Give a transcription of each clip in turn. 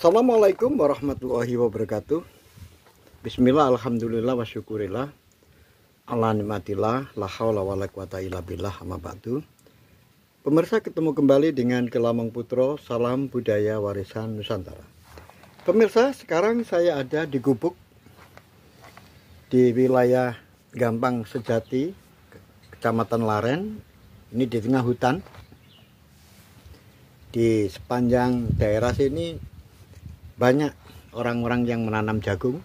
Assalamualaikum warahmatullahi wabarakatuh. Bismillah, alhamdulillah, wa syukurillah, ala nikmatillah, la haula wa la quwata illa billah, amma ba'du. Pemirsa, ketemu kembali dengan Kelamang Putro, salam budaya warisan Nusantara. Pemirsa, sekarang saya ada di Gubuk, di wilayah Gampang Sejati, Kecamatan Laren. Ini di tengah hutan. Di sepanjang daerah sini banyak orang-orang yang menanam jagung.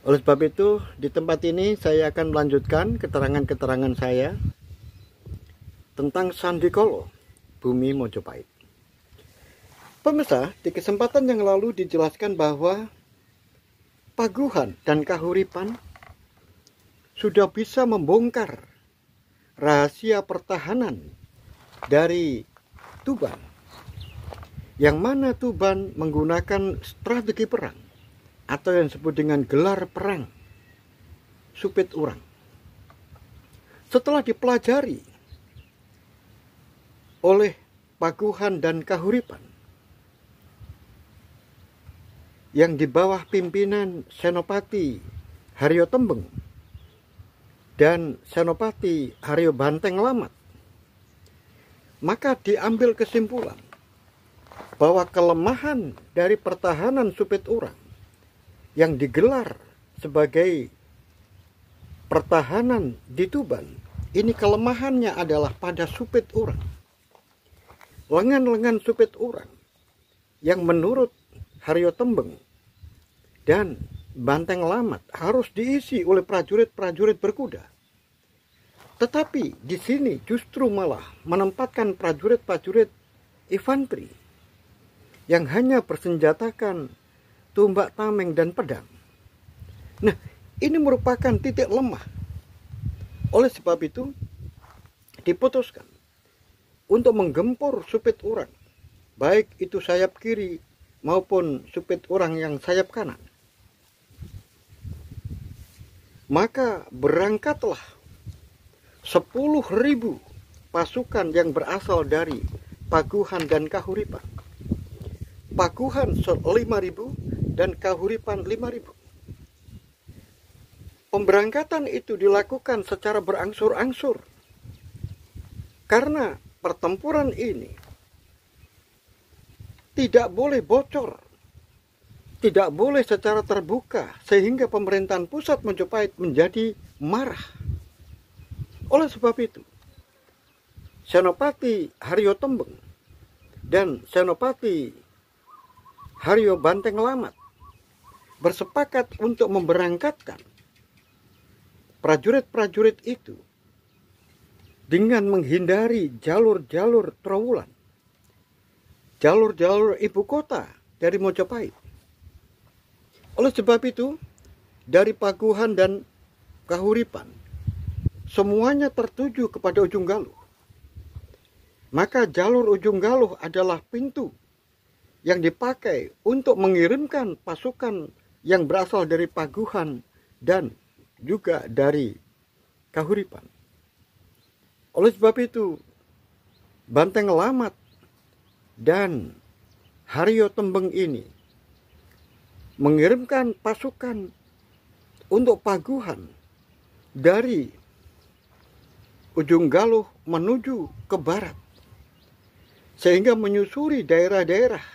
Oleh sebab itu, di tempat ini saya akan melanjutkan keterangan-keterangan saya tentang Sandikolo, Bumi Mojopahit. Pemirsa, di kesempatan yang lalu dijelaskan bahwa Paguhan dan Kahuripan sudah bisa membongkar rahasia pertahanan dari Tuban, yang mana Tuban menggunakan strategi perang atau yang disebut dengan gelar perang Supit Urang. Setelah dipelajari oleh Paguhan dan Kahuripan yang di bawah pimpinan Senopati Haryo Tembeng dan Senopati Haryo Banteng Lamat, maka diambil kesimpulan bahwa kelemahan dari pertahanan Supit Urang yang digelar sebagai pertahanan di Tuban, ini kelemahannya adalah pada Supit Urang. Lengan-lengan Supit Urang yang menurut Haryo Tembeng dan Banteng Lamat harus diisi oleh prajurit-prajurit berkuda. Tetapi di sini justru malah menempatkan prajurit-prajurit infanteri yang hanya bersenjatakan tombak tameng dan pedang. Nah, ini merupakan titik lemah. Oleh sebab itu, diputuskan untuk menggempur Supit Urang, baik itu sayap kiri maupun Supit Urang yang sayap kanan. Maka berangkatlah 10.000 pasukan yang berasal dari Paguhan dan Kahuripan. Paguhan 5.000 dan Kahuripan 5.000. Pemberangkatan itu dilakukan secara berangsur-angsur, karena pertempuran ini tidak boleh bocor, tidak boleh secara terbuka, sehingga pemerintahan pusat Mojopahit menjadi marah. Oleh sebab itu, Senopati Haryo Tembeng dan Senopati Haryo Banteng Lamat bersepakat untuk memberangkatkan prajurit-prajurit itu dengan menghindari jalur-jalur trawulan, jalur-jalur ibu kota dari Mojopahit. Oleh sebab itu, dari Paguhan dan Kahuripan semuanya tertuju kepada Ujung Galuh. Maka jalur Ujung Galuh adalah pintu yang dipakai untuk mengirimkan pasukan yang berasal dari Paguhan dan juga dari Kahuripan. Oleh sebab itu, Banteng Lamat dan Haryo Tembeng ini mengirimkan pasukan untuk Paguhan dari Ujung Galuh menuju ke barat, sehingga menyusuri daerah-daerah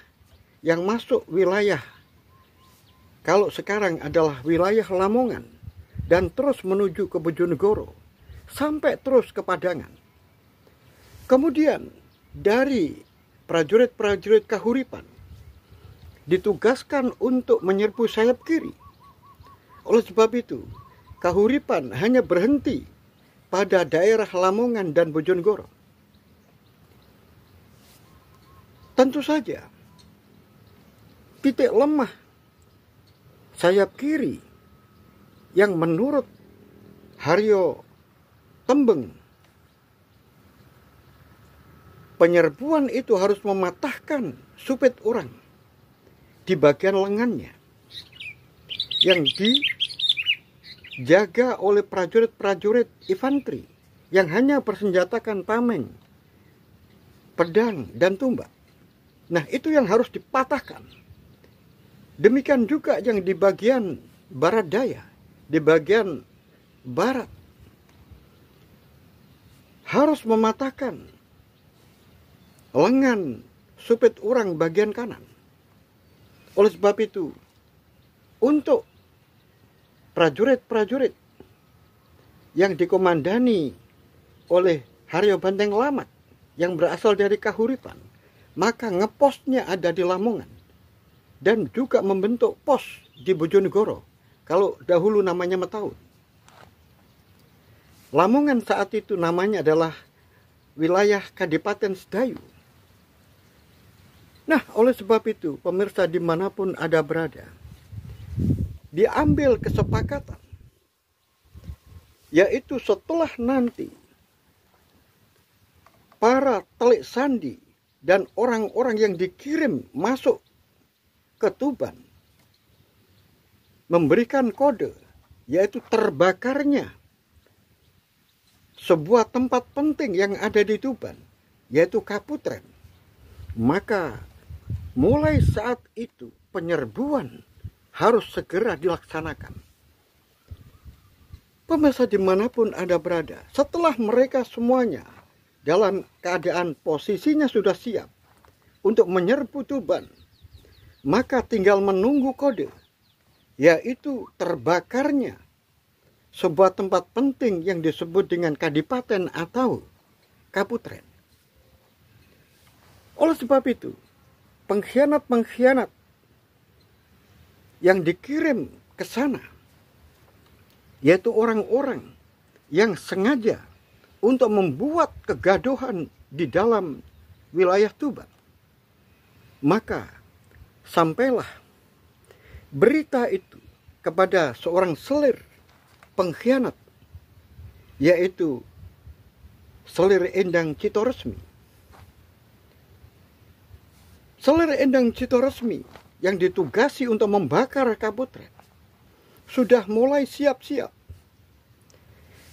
yang masuk wilayah, kalau sekarang adalah wilayah Lamongan, dan terus menuju ke Bojonegoro sampai terus ke Padangan. Kemudian dari prajurit-prajurit Kahuripan ditugaskan untuk menyerbu sayap kiri. Oleh sebab itu, Kahuripan hanya berhenti pada daerah Lamongan dan Bojonegoro. Tentu saja, titik lemah sayap kiri yang menurut Haryo Tembeng, penyerbuan itu harus mematahkan Supit Urang di bagian lengannya yang dijaga oleh prajurit-prajurit infanteri yang hanya bersenjatakan tameng, pedang, dan tumbak. Nah, itu yang harus dipatahkan. Demikian juga yang di bagian barat daya, di bagian barat, harus mematahkan lengan supit orang bagian kanan. Oleh sebab itu, untuk prajurit-prajurit yang dikomandani oleh Haryo Banteng Lamat yang berasal dari Kahuripan, maka ngepostnya ada di Lamongan dan juga membentuk pos di Bojonegoro, kalau dahulu namanya Metaun. Lamongan saat itu namanya adalah wilayah Kadipaten Sedayu. Nah, oleh sebab itu, pemirsa dimanapun Anda berada, diambil kesepakatan, yaitu setelah nanti para telik sandi dan orang-orang yang dikirim masuk ke Tuban memberikan kode, yaitu terbakarnya sebuah tempat penting yang ada di Tuban, yaitu Kaputren. Maka mulai saat itu penyerbuan harus segera dilaksanakan. Pemirsa dimanapun Anda berada, setelah mereka semuanya dalam keadaan posisinya sudah siap untuk menyerbu Tuban, maka tinggal menunggu kode, yaitu terbakarnya sebuah tempat penting yang disebut dengan Kadipaten atau Kaputren. Oleh sebab itu, pengkhianat-pengkhianat yang dikirim ke sana, yaitu orang-orang yang sengaja untuk membuat kegaduhan di dalam wilayah Tuban, maka sampailah berita itu kepada seorang selir pengkhianat, yaitu Selir Endang Citoresmi. Selir Endang Citoresmi yang ditugasi untuk membakar Kaputren sudah mulai siap-siap.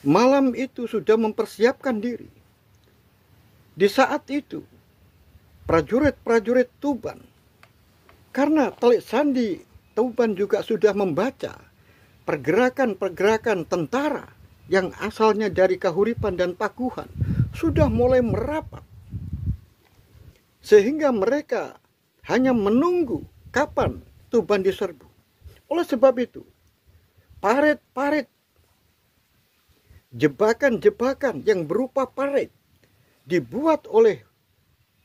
Malam itu sudah mempersiapkan diri. Di saat itu, prajurit-prajurit Tuban, karena telik sandi Tuban juga sudah membaca pergerakan-pergerakan tentara yang asalnya dari Kahuripan dan Pakuhan, sudah mulai merapat. Sehingga mereka hanya menunggu kapan Tuban diserbu. Oleh sebab itu, parit-parit, jebakan-jebakan yang berupa parit dibuat oleh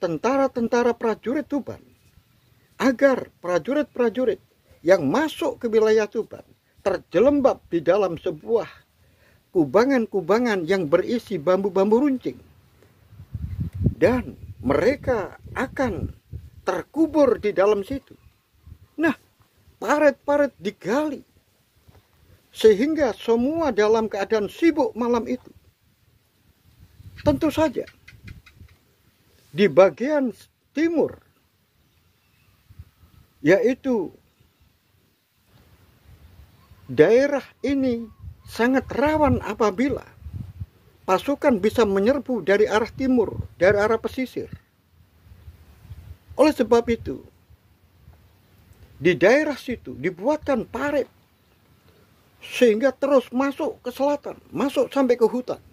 tentara-tentara prajurit Tuban, agar prajurit-prajurit yang masuk ke wilayah Tuban terjelembab di dalam sebuah kubangan-kubangan yang berisi bambu-bambu runcing, dan mereka akan terkubur di dalam situ. Nah, parit-parit digali sehingga semua dalam keadaan sibuk malam itu. Tentu saja di bagian timur, yaitu daerah ini sangat rawan apabila pasukan bisa menyerbu dari arah timur, dari arah pesisir. Oleh sebab itu, di daerah situ dibuatkan parit sehingga terus masuk ke selatan, masuk sampai ke hutan.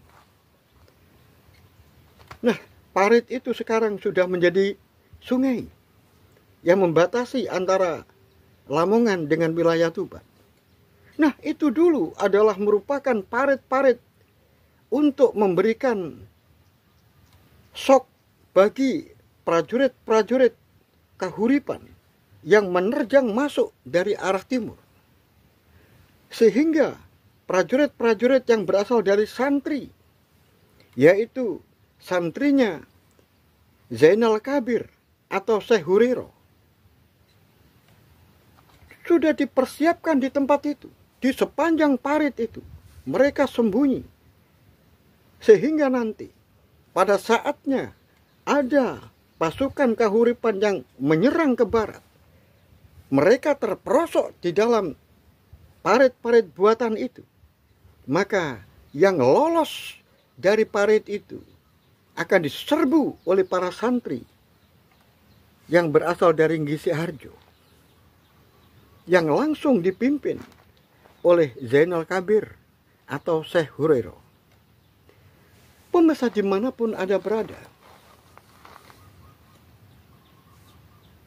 Nah, parit itu sekarang sudah menjadi sungai yang membatasi antara Lamongan dengan wilayah Tuban. Nah, itu dulu adalah merupakan parit-parit untuk memberikan shock bagi prajurit-prajurit Kahuripan yang menerjang masuk dari arah timur. Sehingga prajurit-prajurit yang berasal dari santri, yaitu santrinya Zainal Kabir atau Syekh Huriro, sudah dipersiapkan di tempat itu. Di sepanjang parit itu mereka sembunyi, sehingga nanti pada saatnya ada pasukan Kahuripan yang menyerang ke barat, mereka terperosok di dalam parit-parit buatan itu. Maka yang lolos dari parit itu akan diserbu oleh para santri yang berasal dari Ngisi Harjo, yang langsung dipimpin oleh Zainal Kabir atau Syekh Hurairah. Pemirsa dimanapun Anda berada,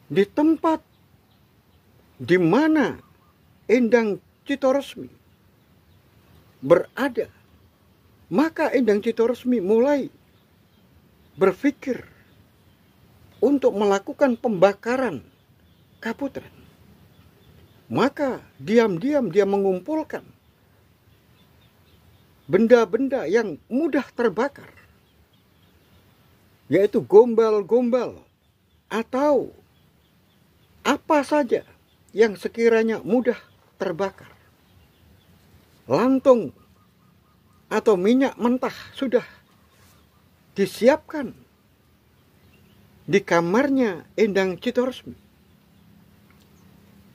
di tempat di mana Endang Citoresmi berada, maka Endang Citoresmi mulai berpikir untuk melakukan pembakaran Kaputren. Maka diam-diam dia mengumpulkan benda-benda yang mudah terbakar, yaitu gombal-gombal atau apa saja yang sekiranya mudah terbakar. Lantung atau minyak mentah sudah disiapkan di kamarnya Endang Citoresmi.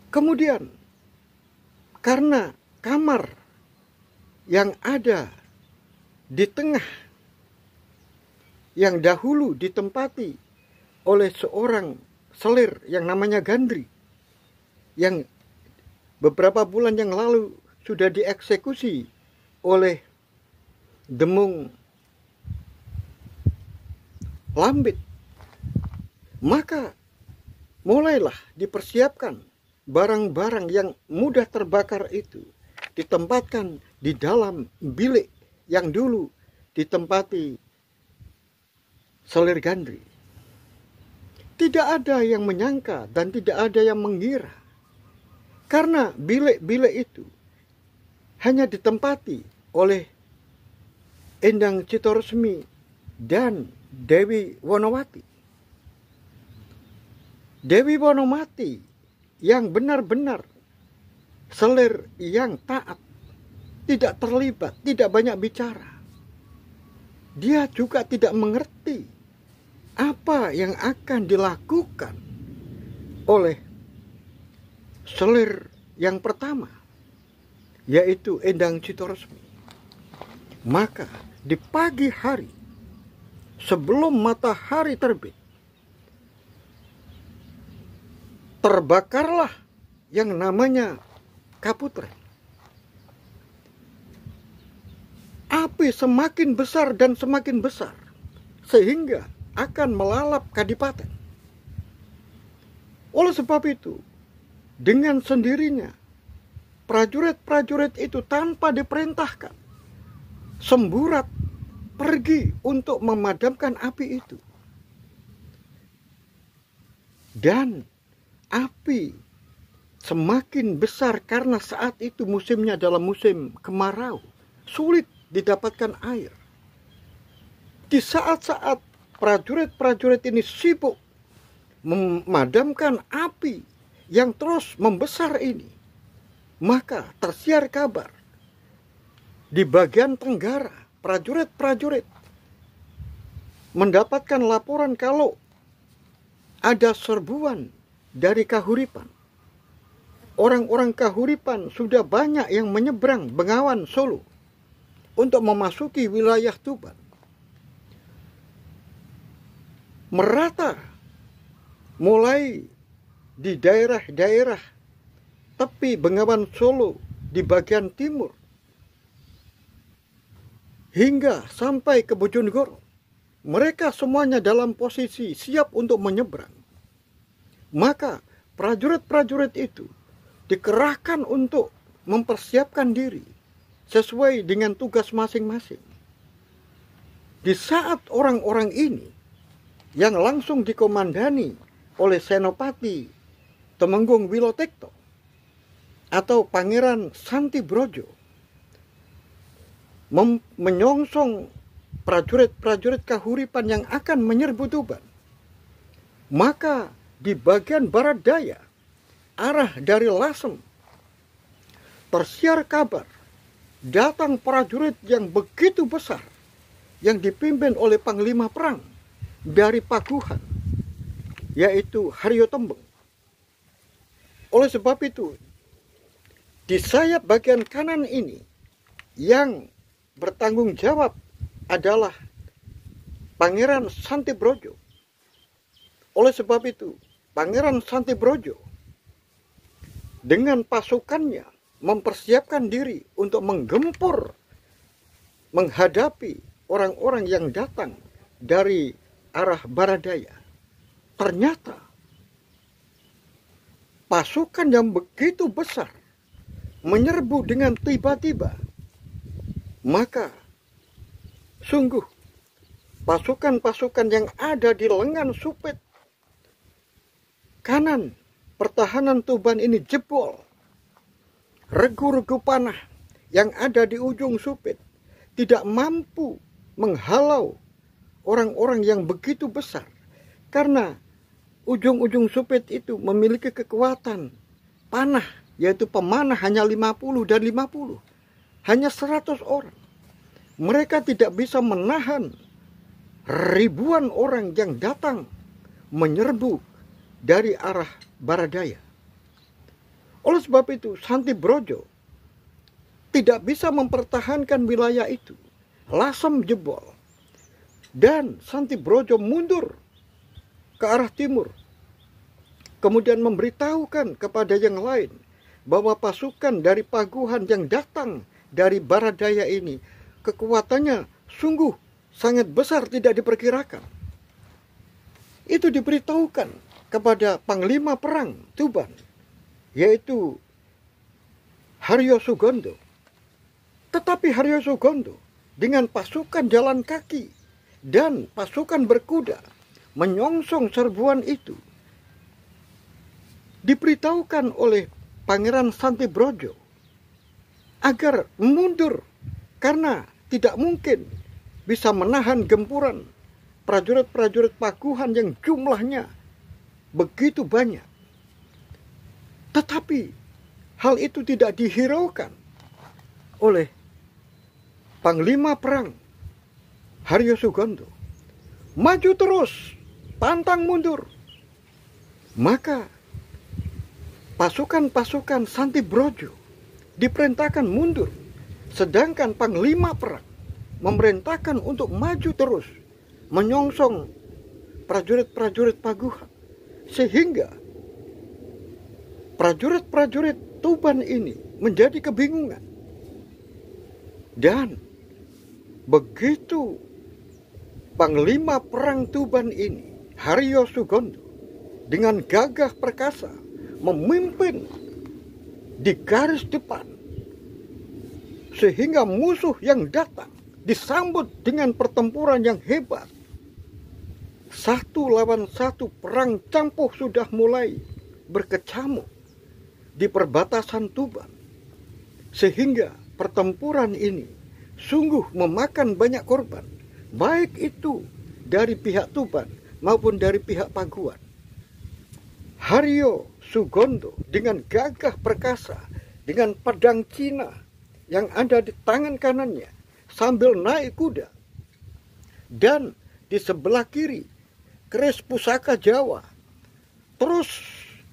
Kemudian, karena kamar yang ada di tengah, yang dahulu ditempati oleh seorang selir yang namanya Gandri, yang beberapa bulan yang lalu sudah dieksekusi oleh Demung Lambit, maka mulailah dipersiapkan barang-barang yang mudah terbakar itu ditempatkan di dalam bilik yang dulu ditempati selir Gandri. Tidak ada yang menyangka dan tidak ada yang mengira, karena bilik-bilik itu hanya ditempati oleh Endang Citoresmi dan Dewi Wonowati. Dewi Wonowati yang benar-benar selir yang taat, tidak terlibat, tidak banyak bicara. Dia juga tidak mengerti apa yang akan dilakukan oleh selir yang pertama, yaitu Endang Citoresmi. Maka di pagi hari sebelum matahari terbit, terbakarlah yang namanya Kaputren. Api semakin besar dan semakin besar, sehingga akan melalap kadipaten. Oleh sebab itu, dengan sendirinya, prajurit-prajurit itu tanpa diperintahkan, semburat pergi untuk memadamkan api itu. Dan api semakin besar karena saat itu musimnya dalam musim kemarau, sulit didapatkan air. Di saat-saat prajurit-prajurit ini sibuk memadamkan api yang terus membesar ini, maka tersiar kabar di bagian tenggara, prajurit-prajurit mendapatkan laporan kalau ada serbuan dari Kahuripan. Orang-orang Kahuripan sudah banyak yang menyeberang Bengawan Solo untuk memasuki wilayah Tuban. Merata mulai di daerah-daerah tepi Bengawan Solo di bagian timur hingga sampai ke Bojonegoro. Mereka semuanya dalam posisi siap untuk menyeberang. Maka prajurit-prajurit itu dikerahkan untuk mempersiapkan diri sesuai dengan tugas masing-masing. Di saat orang-orang ini yang langsung dikomandani oleh Senopati Temenggung Wilotekto atau Pangeran Santi Brojo menyongsong prajurit-prajurit Kahuripan yang akan menyerbu Tuban, maka di bagian barat daya, arah dari Lasem, tersiar kabar datang prajurit yang begitu besar yang dipimpin oleh Panglima Perang dari Paguhan, yaitu Haryo Tembeng. Oleh sebab itu, di sayap bagian kanan ini yang bertanggung jawab adalah Pangeran Santi Brojo. Oleh sebab itu, Pangeran Santibrojo dengan pasukannya mempersiapkan diri untuk menggempur, menghadapi orang-orang yang datang dari arah barat daya. Ternyata pasukan yang begitu besar menyerbu dengan tiba-tiba. Maka sungguh pasukan-pasukan yang ada di lengan Supit kanan pertahanan Tuban ini jebol. Regu-regu panah yang ada di ujung Supit tidak mampu menghalau orang-orang yang begitu besar, karena ujung-ujung Supit itu memiliki kekuatan panah, yaitu pemanah hanya 50 dan 50, hanya 100 orang. Mereka tidak bisa menahan ribuan orang yang datang menyerbu dari arah barat daya. Oleh sebab itu, Santibrojo tidak bisa mempertahankan wilayah itu. Lasem jebol. Dan Santibrojo mundur ke arah timur. Kemudian memberitahukan kepada yang lain bahwa pasukan dari Paguhan yang datang dari barat daya ini kekuatannya sungguh sangat besar, tidak diperkirakan. Itu diberitahukan kepada Panglima Perang Tuban, yaitu Haryo Sugondo. Tetapi Haryo Sugondo dengan pasukan jalan kaki dan pasukan berkuda menyongsong serbuan itu diberitahukan oleh Pangeran Santibrojo agar mundur, karena tidak mungkin bisa menahan gempuran prajurit-prajurit Paguhan yang jumlahnya begitu banyak. Tetapi hal itu tidak dihiraukan oleh Panglima Perang Haryo Sugondo. Maju terus, pantang mundur. Maka pasukan-pasukan Santibrojo diperintahkan mundur, sedangkan Panglima Perang memerintahkan untuk maju terus menyongsong prajurit-prajurit Paguhan, sehingga prajurit-prajurit Tuban ini menjadi kebingungan. Dan begitu Panglima Perang Tuban ini, Haryo Sugondo, dengan gagah perkasa memimpin di garis depan, sehingga musuh yang datang disambut dengan pertempuran yang hebat. 1 lawan 1 perang campuh sudah mulai berkecamuk di perbatasan Tuban, sehingga pertempuran ini sungguh memakan banyak korban, baik itu dari pihak Tuban maupun dari pihak Paguhan. Haryo Sugondo dengan gagah perkasa, dengan pedang Cina yang ada di tangan kanannya, sambil naik kuda, dan di sebelah kiri keris pusaka Jawa, terus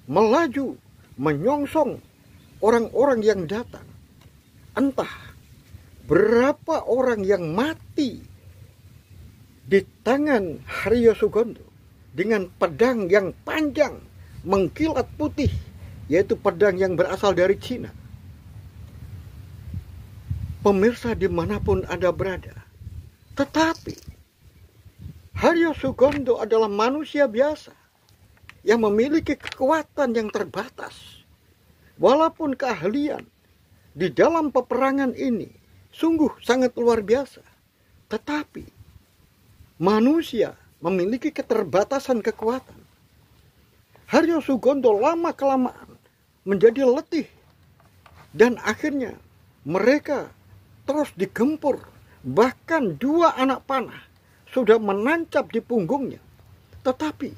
melaju menyongsong orang-orang yang datang. Entah berapa orang yang mati di tangan Haryo Sugondo dengan pedang yang panjang mengkilat putih, yaitu pedang yang berasal dari Cina. Pemirsa dimanapun Anda berada, tetapi Haryo Sugondo adalah manusia biasa yang memiliki kekuatan yang terbatas. Walaupun keahlian di dalam peperangan ini sungguh sangat luar biasa, tetapi manusia memiliki keterbatasan kekuatan. Haryo Sugondo lama-kelamaan menjadi letih, dan akhirnya mereka terus digempur. Bahkan 2 anak panah sudah menancap di punggungnya. Tetapi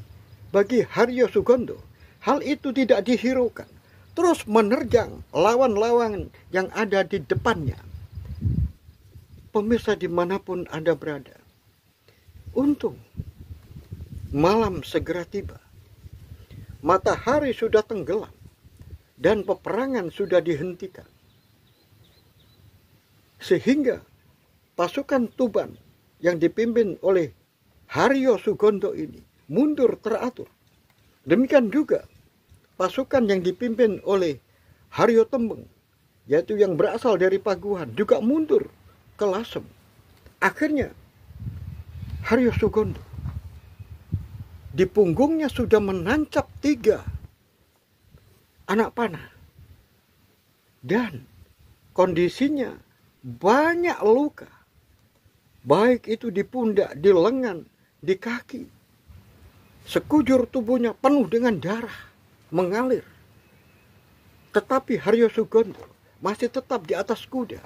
bagi Haryo Sugondo, hal itu tidak dihiraukan. Terus menerjang lawan-lawan yang ada di depannya. Pemirsa dimanapun Anda berada, untung malam segera tiba. Matahari sudah tenggelam dan peperangan sudah dihentikan. Sehingga pasukan Tuban yang dipimpin oleh Haryo Sugondo ini mundur teratur. Demikian juga pasukan yang dipimpin oleh Haryo Tembeng, yaitu yang berasal dari Paguhan, juga mundur ke Lasem. Akhirnya Haryo Sugondo di punggungnya sudah menancap 3 anak panah. Dan kondisinya banyak luka. Baik itu di pundak, di lengan, di kaki. Sekujur tubuhnya penuh dengan darah mengalir. Tetapi Haryo Sugondo masih tetap di atas kuda.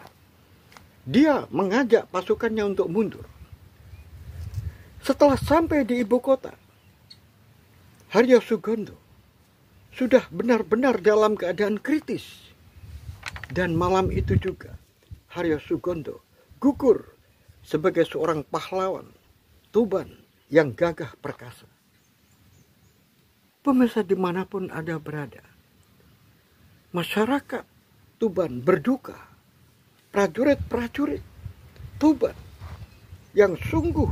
Dia mengajak pasukannya untuk mundur. Setelah sampai di ibu kota, Haryo Sugondo sudah benar-benar dalam keadaan kritis. Dan malam itu juga Haryo Sugondo gugur sebagai seorang pahlawan Tuban yang gagah perkasa. Pemirsa dimanapun Anda berada, masyarakat Tuban berduka. Prajurit-prajurit Tuban yang sungguh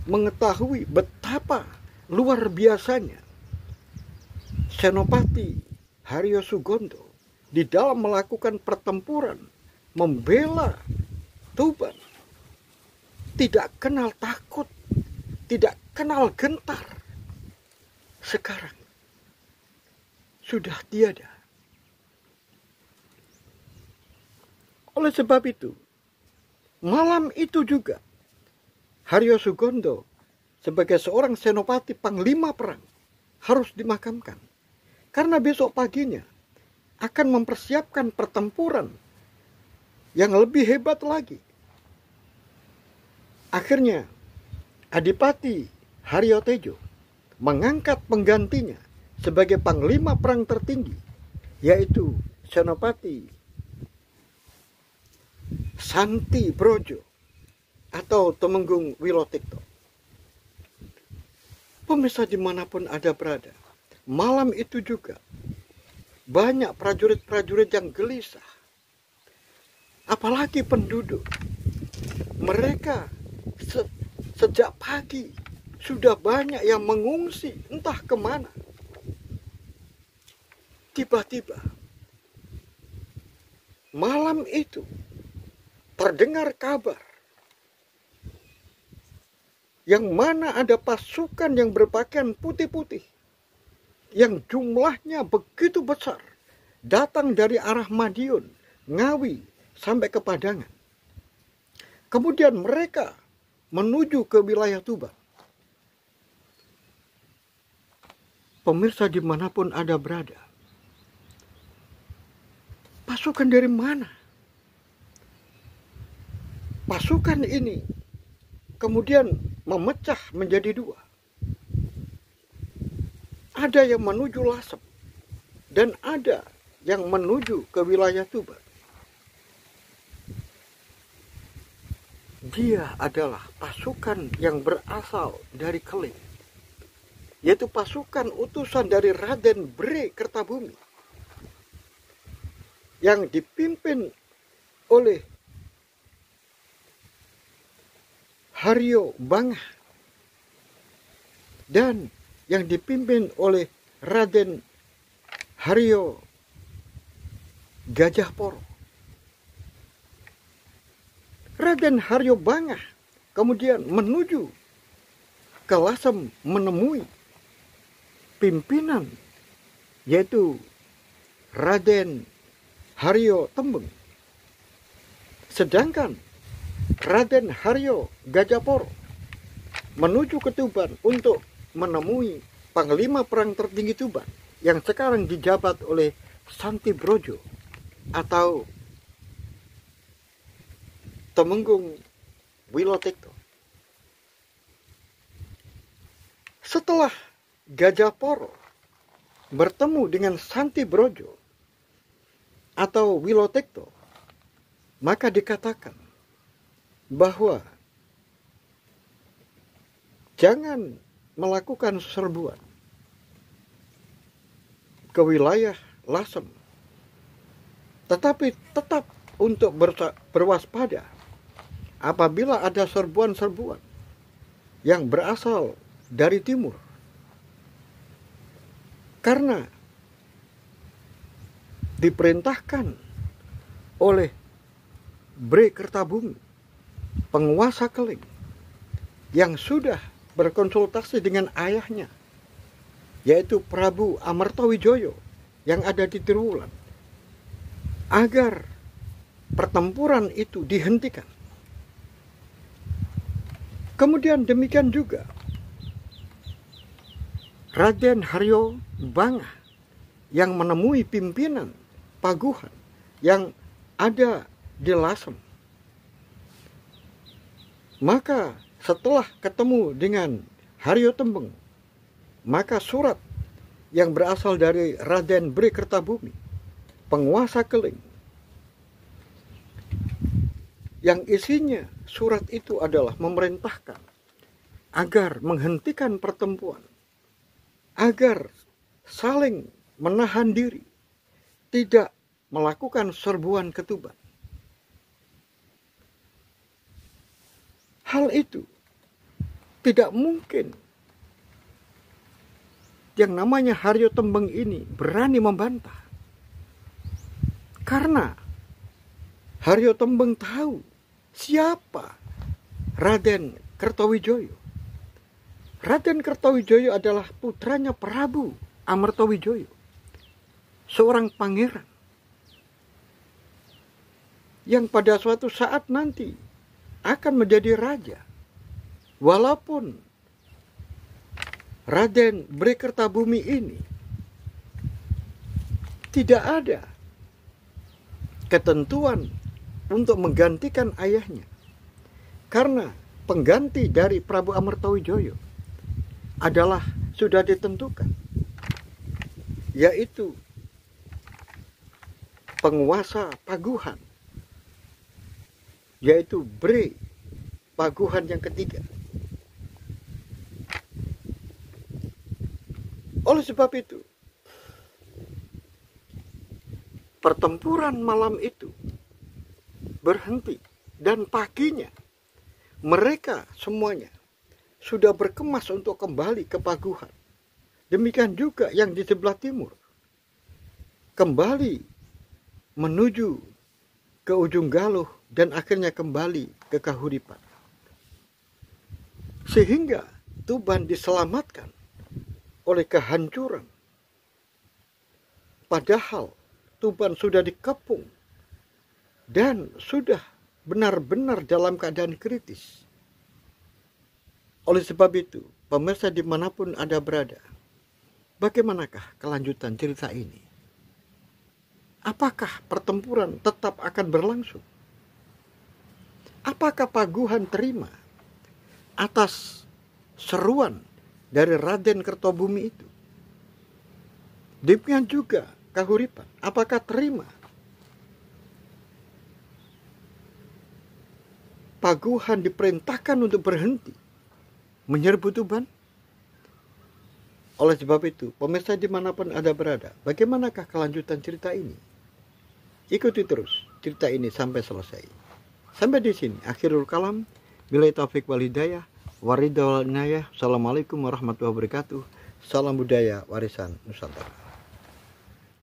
mengetahui betapa luar biasanya Senopati Haryo Sugondo di dalam melakukan pertempuran membela Tuban. Tidak kenal takut, tidak kenal gentar. Sekarang sudah tiada. Oleh sebab itu, malam itu juga Haryo Sugondo sebagai seorang senopati panglima perang harus dimakamkan. Karena besok paginya akan mempersiapkan pertempuran yang lebih hebat lagi. Akhirnya Adipati Haryo Tejo mengangkat penggantinya sebagai panglima perang tertinggi, yaitu Senopati Santi Brojo atau Temenggung Wilotikto. Pemirsa dimanapun Anda berada, malam itu juga banyak prajurit-prajurit yang gelisah. Apalagi penduduk. Mereka sejak pagi sudah banyak yang mengungsi entah kemana. Tiba-tiba malam itu terdengar kabar yang mana ada pasukan yang berpakaian putih-putih yang jumlahnya begitu besar datang dari arah Madiun, Ngawi sampai ke Padangan. Kemudian mereka menuju ke wilayah Tuban. Pemirsa dimanapun Anda berada, pasukan dari mana? Pasukan ini kemudian memecah menjadi 2. Ada yang menuju Lasem dan ada yang menuju ke wilayah Tuban. Dia adalah pasukan yang berasal dari Keling, yaitu pasukan utusan dari Raden Bre Kertabumi yang dipimpin oleh Haryo Bangah dan yang dipimpin oleh Raden Haryo Gajah Poro. Raden Haryo Bangah kemudian menuju ke Lasem menemui pimpinan yaitu Raden Haryo Tembeng. Sedangkan Raden Haryo Gajaporo menuju ke Tuban untuk menemui panglima perang tertinggi Tuban yang sekarang dijabat oleh Santi Brojo atau Temenggung Wilotikto. Setelah Gajaporo bertemu dengan Santi Brojo atau Wilotikto, maka dikatakan bahwa jangan melakukan serbuan ke wilayah Lasem, tetapi tetap untuk berwaspada apabila ada serbuan-serbuan yang berasal dari timur. Karena diperintahkan oleh Bre Kertabumi, penguasa Keling, yang sudah berkonsultasi dengan ayahnya, yaitu Prabu Amartawijoyo yang ada di Triwulan, agar pertempuran itu dihentikan. Kemudian demikian juga Raden Haryo Bangah yang menemui pimpinan Paguhan yang ada di Lasem. Maka setelah ketemu dengan Haryo Tembeng, maka surat yang berasal dari Raden Bre Kertabumi, penguasa Keling, yang isinya surat itu adalah memerintahkan agar menghentikan pertempuran, agar saling menahan diri, tidak melakukan serbuan ke Tuban. Hal itu tidak mungkin yang namanya Haryo Tembeng ini berani membantah. Karena Haryo Tembeng tahu siapa Raden Kertawijoyo. Raden Kertawijoyo adalah putranya Prabu Amartawijoyo, seorang pangeran yang pada suatu saat nanti akan menjadi raja. Walaupun Raden Bre Kertabumi ini tidak ada ketentuan untuk menggantikan ayahnya, karena pengganti dari Prabu Amartawijoyo adalah sudah ditentukan, yaitu penguasa Paguhan, yaitu Bre Paguhan yang ketiga. Oleh sebab itu, pertempuran malam itu berhenti, dan paginya mereka semuanya sudah berkemas untuk kembali ke Paguhan. Demikian juga yang di sebelah timur, kembali menuju ke ujung Galuh dan akhirnya kembali ke Kahuripan. Sehingga Tuban diselamatkan oleh kehancuran. Padahal Tuban sudah dikepung dan sudah benar-benar dalam keadaan kritis. Oleh sebab itu, pemirsa dimanapun Anda berada, bagaimanakah kelanjutan cerita ini? Apakah pertempuran tetap akan berlangsung? Apakah Paguhan terima atas seruan dari Raden Kertabumi itu? Demikian juga Kahuripan, apakah terima Paguhan diperintahkan untuk berhenti menyerbu Tuban? Oleh sebab itu, pemirsa dimanapun Anda berada, bagaimanakah kelanjutan cerita ini? Ikuti terus cerita ini sampai selesai. Sampai di sini akhirul kalam. Billahi taufik wal hidayah. Waridul inayah. Assalamualaikum warahmatullahi wabarakatuh. Salam budaya warisan Nusantara.